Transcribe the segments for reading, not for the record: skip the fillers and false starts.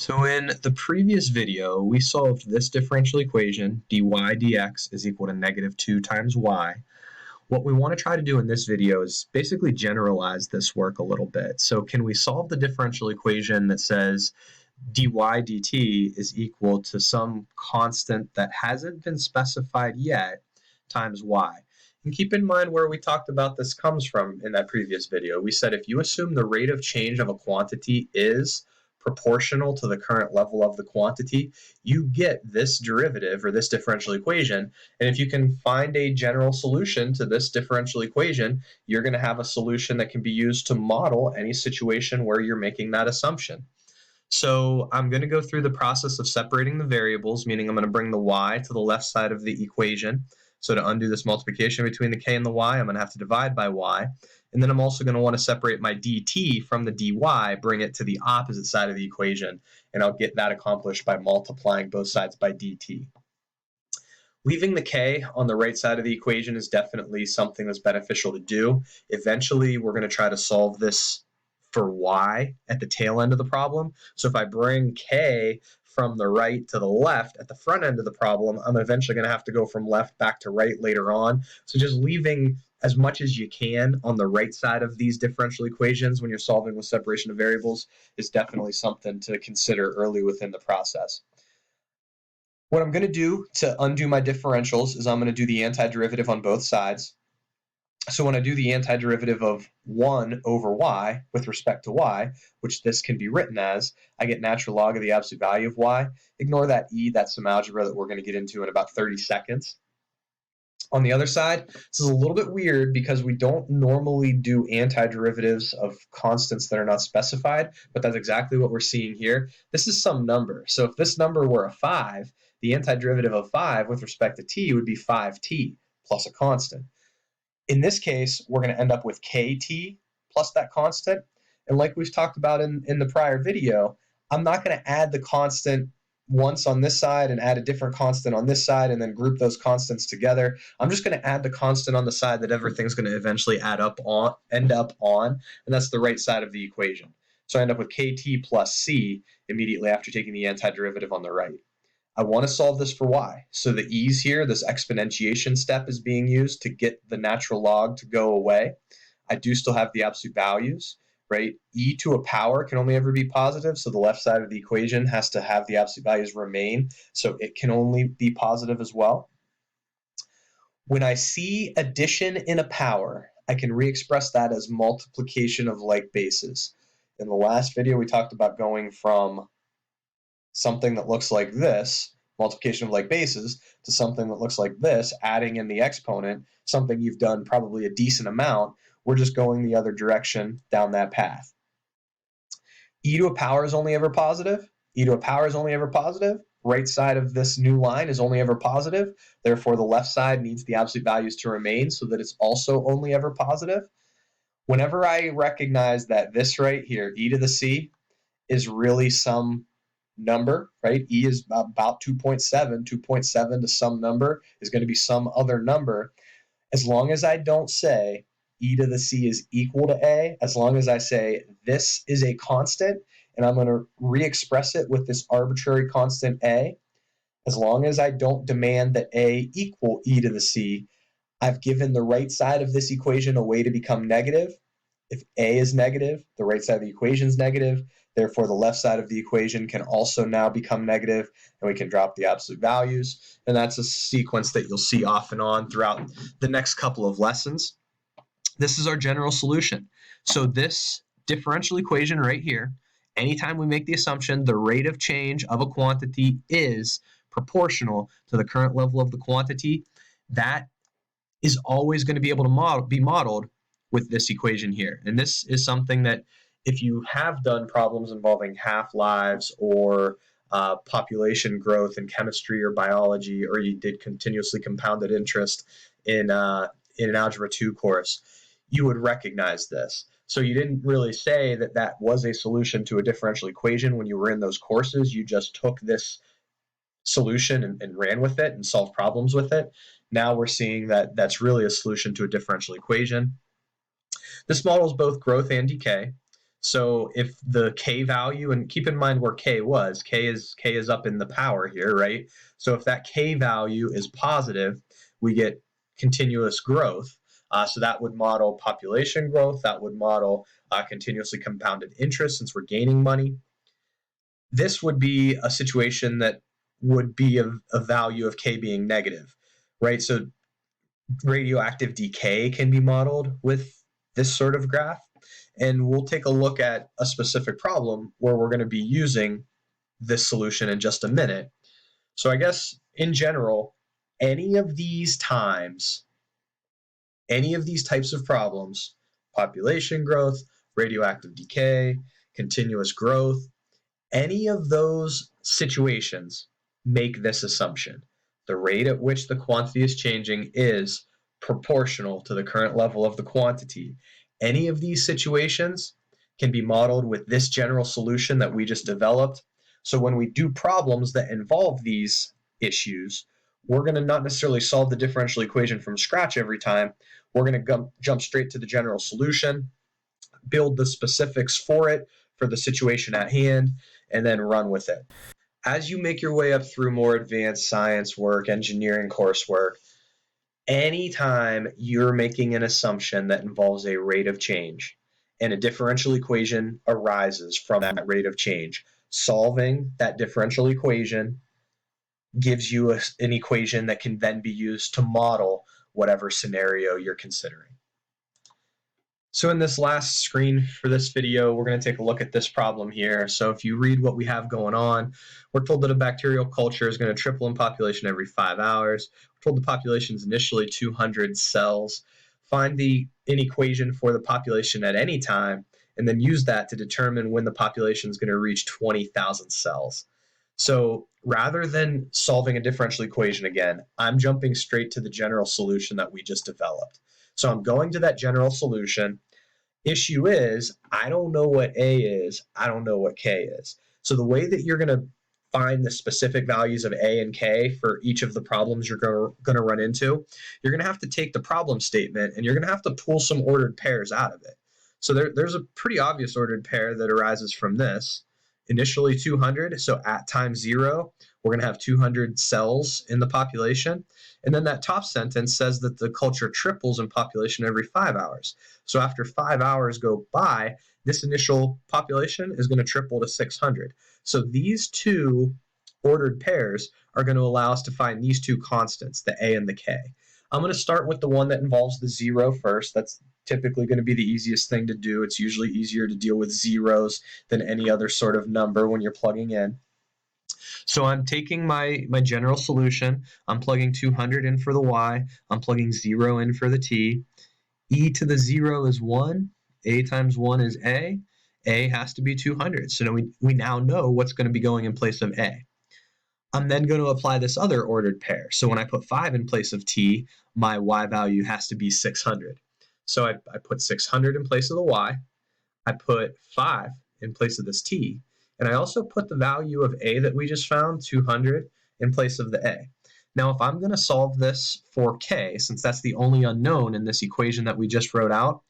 So in the previous video, we solved this differential equation, dy dx is equal to negative 2 times y. What we want to try to do in this video is basically generalize this work a little bit. So can we solve the differential equation that says dy dt is equal to some constant that hasn't been specified yet times y? And keep in mind where we talked about this comes from in that previous video. We said if you assume the rate of change of a quantity is proportional to the current level of the quantity, you get this derivative or this differential equation. And if you can find a general solution to this differential equation, you're going to have a solution that can be used to model any situation where you're making that assumption. So I'm going to go through the process of separating the variables, meaning I'm going to bring the y to the left side of the equation. So to undo this multiplication between the k and the y, I'm going to have to divide by y. And then I'm also going to want to separate my dt from the dy, bring it to the opposite side of the equation, and I'll get that accomplished by multiplying both sides by dt. Leaving the k on the right side of the equation is definitely something that's beneficial to do. Eventually, we're going to try to solve this for y at the tail end of the problem. So if I bring k from the right to the left at the front end of the problem, I'm eventually going to have to go from left back to right later on. So just leaving as much as you can on the right side of these differential equations when you're solving with separation of variables is definitely something to consider early within the process. What I'm going to do to undo my differentials is I'm going to do the antiderivative on both sides. So when I do the antiderivative of 1 over y with respect to y, which this can be written as, I get natural log of the absolute value of y. Ignore that e, that's some algebra that we're going to get into in about 30 seconds. On the other side, this is a little bit weird because we don't normally do antiderivatives of constants that are not specified, but that's exactly what we're seeing here. This is some number. So if this number were a 5, the antiderivative of 5 with respect to t would be 5t plus a constant. In this case, we're going to end up with kt plus that constant. And like we've talked about in the prior video, I'm not going to add the constant once on this side and add a different constant on this side and then group those constants together. I'm just going to add the constant on the side that everything's going to eventually end up on, and that's the right side of the equation. So I end up with kt plus c immediately after taking the antiderivative on the right. I want to solve this for y. So the e's here, this exponentiation step is being used to get the natural log to go away. I do still have the absolute values, right? E to a power can only ever be positive, so the left side of the equation has to have the absolute values remain, so it can only be positive as well. When I see addition in a power, I can re-express that as multiplication of like bases. In the last video, we talked about going from something that looks like this, multiplication of like bases, to something that looks like this, adding in the exponent, something you've done probably a decent amount. We're just going the other direction down that path. E to a power is only ever positive. E to a power is only ever positive. Right side of this new line is only ever positive. Therefore, the left side needs the absolute values to remain so that it's also only ever positive. Whenever I recognize that this right here, e to the c, is really some number, right? E is about 2.7. 2.7 to some number is going to be some other number. As long as I don't say e to the c is equal to a, as long as I say this is a constant, and I'm going to re-express it with this arbitrary constant a, as long as I don't demand that a equal e to the c, I've given the right side of this equation a way to become negative. If a is negative, the right side of the equation is negative. Therefore, the left side of the equation can also now become negative, and we can drop the absolute values. And that's a sequence that you'll see off and on throughout the next couple of lessons. This is our general solution. So this differential equation right here, anytime we make the assumption the rate of change of a quantity is proportional to the current level of the quantity, that is always going to be able to be modeled with this equation here. And this is something that if you have done problems involving half-lives or population growth in chemistry or biology, or you did continuously compounded interest in an Algebra 2 course, you would recognize this. So you didn't really say that that was a solution to a differential equation when you were in those courses. You just took this solution and ran with it and solved problems with it. Now we're seeing that that's really a solution to a differential equation. This models both growth and decay. So if the k value, and keep in mind where k is up in the power here, right? So if that k value is positive, we get continuous growth. So that would model population growth. That would model continuously compounded interest since we're gaining money. This would be a situation that would be a value of k being negative, right? So radioactive decay can be modeled with this sort of graph. And we'll take a look at a specific problem where we're going to be using this solution in just a minute. So I guess in general, any of these types of problems, population growth, radioactive decay, continuous growth, any of those situations make this assumption. The rate at which the quantity is changing is proportional to the current level of the quantity. Any of these situations can be modeled with this general solution that we just developed. So when we do problems that involve these issues, we're going to not necessarily solve the differential equation from scratch every time. We're going to jump straight to the general solution, build the specifics for it, for the situation at hand, and then run with it. As you make your way up through more advanced science work, engineering coursework, anytime you're making an assumption that involves a rate of change and a differential equation arises from that rate of change, solving that differential equation gives you an equation that can then be used to model whatever scenario you're considering. So in this last screen for this video, we're going to take a look at this problem here. So if you read what we have going on, we're told that a bacterial culture is going to triple in population every 5 hours. We're told the population is initially 200 cells. Find an equation for the population at any time, and then use that to determine when the population is going to reach 20,000 cells. So rather than solving a differential equation again, I'm jumping straight to the general solution that we just developed. So I'm going to that general solution. Issue is, I don't know what A is. I don't know what K is. So the way that you're going to find the specific values of A and K for each of the problems you're going to run into, you're going to have to take the problem statement and you're going to have to pull some ordered pairs out of it. So there's a pretty obvious ordered pair that arises from this. Initially 200, so at time 0, we're going to have 200 cells in the population. And then that top sentence says that the culture triples in population every 5 hours. So after 5 hours go by, this initial population is going to triple to 600. So these two ordered pairs are going to allow us to find these two constants, the A and the K. I'm going to start with the one that involves the 0 first. That's typically going to be the easiest thing to do. It's usually easier to deal with zeros than any other sort of number when you're plugging in. So I'm taking my general solution. I'm plugging 200 in for the y. I'm plugging 0 in for the t. E to the 0 is 1. A times 1 is A. A has to be 200. So now we now know what's going to be going in place of A. I'm then going to apply this other ordered pair. So when I put 5 in place of t, my y value has to be 600. So I put 600 in place of the y. I put 5 in place of this t. And I also put the value of a that we just found, 200, in place of the a. Now, if I'm going to solve this for k, since that's the only unknown in this equation that we just wrote out,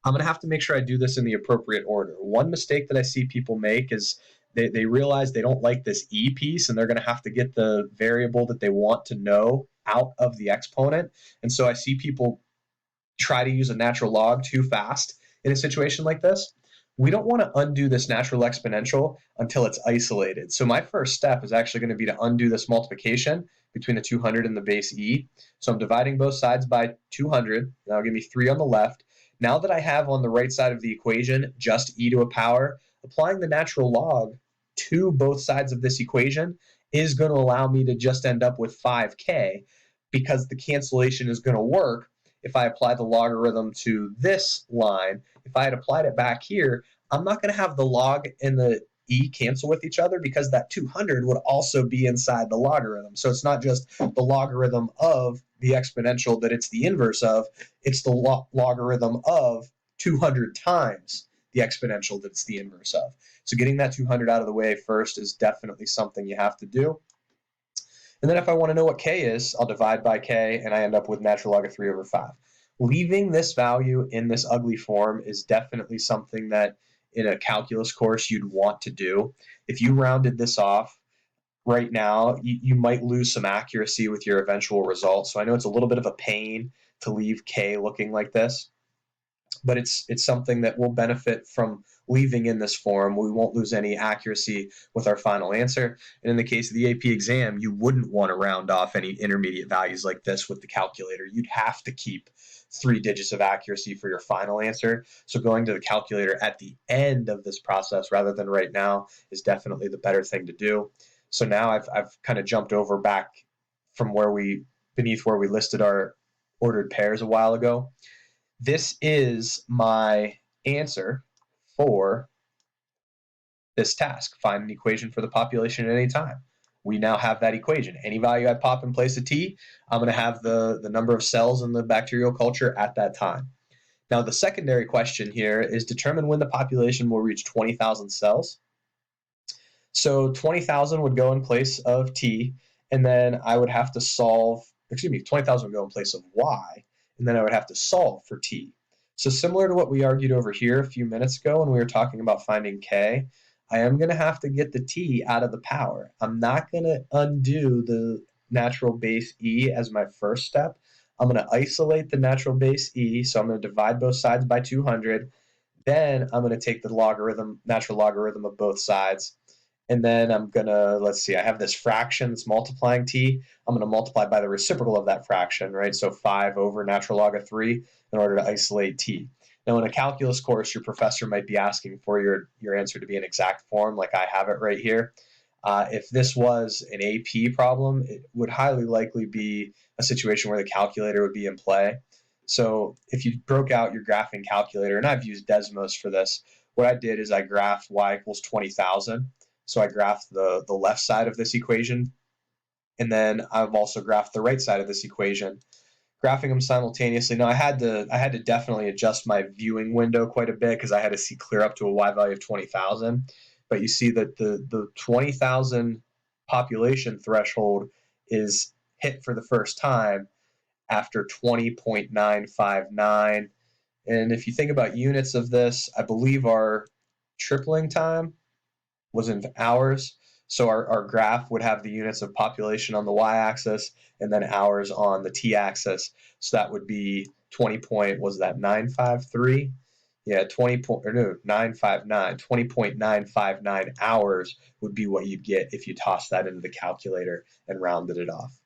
I'm going to have to make sure I do this in the appropriate order. One mistake that I see people make is they realize they don't like this e piece, and they're going to have to get the variable that they want to know out of the exponent. And so I see people try to use a natural log too fast in a situation like this. We don't want to undo this natural exponential until it's isolated. So my first step is actually going to be to undo this multiplication between the 200 and the base e. So I'm dividing both sides by 200. That'll give me 3 on the left. Now that I have on the right side of the equation just e to a power, applying the natural log to both sides of this equation is going to allow me to just end up with 5k, because the cancellation is going to work if I apply the logarithm to this line. If I had applied it back here, I'm not going to have the log and the e cancel with each other, because that 200 would also be inside the logarithm. So it's not just the logarithm of the exponential that it's the inverse of, it's the logarithm of 200 times the exponential that it's the inverse of. So getting that 200 out of the way first is definitely something you have to do. And then if I want to know what k is, I'll divide by k, and I end up with natural log of 3 over 5. Leaving this value in this ugly form is definitely something that in a calculus course you'd want to do. If you rounded this off right now, you might lose some accuracy with your eventual results. So I know it's a little bit of a pain to leave K looking like this, but it's something that will benefit from leaving in this form. We won't lose any accuracy with our final answer. And in the case of the AP exam, you wouldn't want to round off any intermediate values like this with the calculator. You'd have to keep 3 digits of accuracy for your final answer. So going to the calculator at the end of this process rather than right now is definitely the better thing to do. So now I've kind of jumped over back from beneath where we listed our ordered pairs a while ago. This is my answer for this task. Find an equation for the population at any time. We now have that equation. Any value I pop in place of t, I'm going to have the number of cells in the bacterial culture at that time. Now, the secondary question here is determine when the population will reach 20,000 cells. So 20,000 would go in place of t, and then I would have to solve, 20,000 would go in place of y, and then I would have to solve for t. So similar to what we argued over here a few minutes ago when we were talking about finding k, I am going to have to get the t out of the power. I'm not going to undo the natural base e as my first step. I'm going to isolate the natural base e, so I'm going to divide both sides by 200. Then I'm going to take the natural logarithm of both sides. And then I'm going to, let's see, I have this fraction that's multiplying t. I'm going to multiply by the reciprocal of that fraction, right? So 5 over natural log of 3 in order to isolate t. Now, in a calculus course, your professor might be asking for your answer to be an exact form, like I have it right here. If this was an AP problem, it would highly likely be a situation where the calculator would be in play. So if you broke out your graphing calculator, and I've used Desmos for this, what I did is I graphed y equals 20,000. So I graphed the left side of this equation, and then I've also graphed the right side of this equation, graphing them simultaneously. Now I had to definitely adjust my viewing window quite a bit because I had to see clear up to a y value of 20,000. But you see that the 20,000 population threshold is hit for the first time after 20.959. And if you think about units of this, I believe our tripling time was in hours. So our graph would have the units of population on the y-axis and then hours on the t-axis. So that would be 953? Yeah, 959. 20.959 hours would be what you'd get if you tossed that into the calculator and rounded it off.